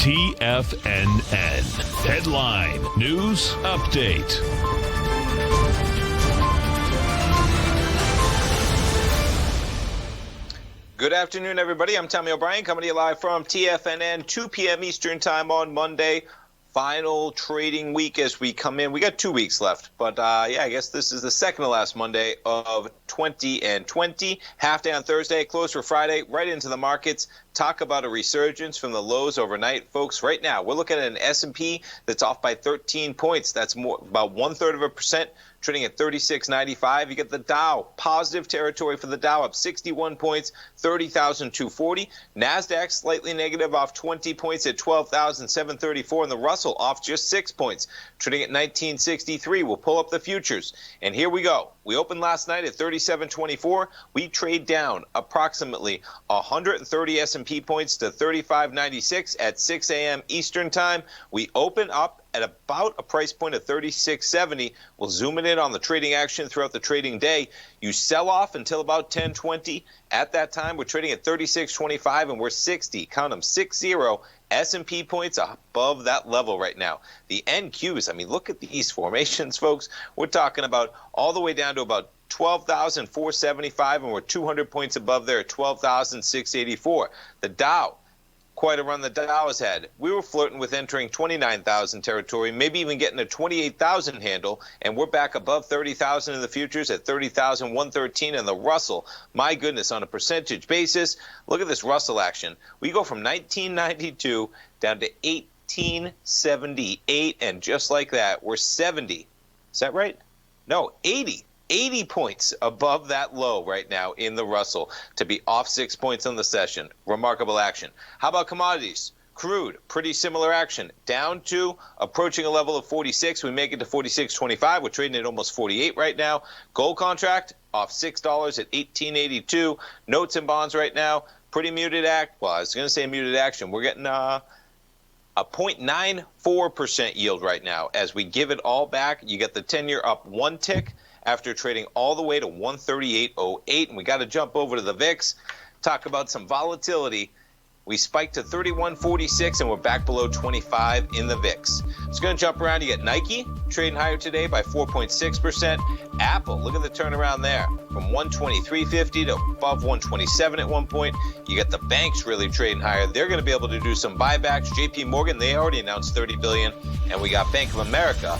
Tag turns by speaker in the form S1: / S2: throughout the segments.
S1: TFNN. Headline News Update.
S2: Good afternoon, everybody. I'm Tommy O'Brien, coming to you live from TFNN, 2 p.m. Eastern Time on Monday. Final trading week as we come in. We got 2 weeks left, but I guess this is the second to last Monday of 2020. Half day on Thursday, close for Friday, right into the markets. Talk about a resurgence from the lows overnight. Folks, right now, we're looking at an S&P that's off by 13 points. That's about 1/3%. Trading at 36.95. You get the Dow, positive territory for the Dow, up 61 points, 30,240. NASDAQ slightly negative, off 20 points at 12,734. And the Russell off just 6 points, trading at 1963. We'll pull up the futures. And here we go. We opened last night at 37.24. We trade down approximately 130 S&P points to 35.96 at 6 a.m. Eastern Time. We open up at about a price point of 36.70. We'll zoom in on the trading action throughout the trading day. You sell off until about 10:20. At that time, we're trading at 36.25, and we're 60, count them, 60 S&P points above that level right now. The NQs, I mean, look at these formations, folks. We're talking about all the way down to about 12,475, and we're 200 points above there at 12,684. The Dow, quite a run the Dow has had. We were flirting with entering 29,000 territory, maybe even getting a 28,000 handle, and we're back above 30,000 in the futures at 30,113. And the Russell, my goodness, on a percentage basis, look at this Russell action. We go from 1992 down to 1878, and just like that, we're 70. Is that right? No, 80 points above that low right now in the Russell to be off 6 points on the session. Remarkable action. How about commodities? Crude, pretty similar action. Down to approaching a level of 46. We make it to 46.25. We're trading at almost 48 right now. Gold contract off $6 at 18.82. Notes and bonds right now, pretty muted Well, I was going to say muted action. We're getting a 0.94% yield right now. As we give it all back, you get the 10-year up one tick after trading all the way to 138.08. And we got to jump over to the VIX, talk about some volatility. We spiked to 31.46, and we're back below 25 in the VIX. It's going to jump around. You get Nike trading higher today by 4.6%. Apple, look at the turnaround there, from 123.50 to above 127 at one point. You get the banks really trading higher. They're going to be able to do some buybacks. JP Morgan, they already announced $30 billion. And we got Bank of America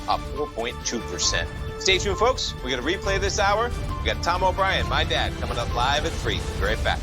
S2: up 4.2%. Stay tuned, folks. We're going to replay this hour. We got Tom O'Brien, my dad, coming up live at 3. Be right back.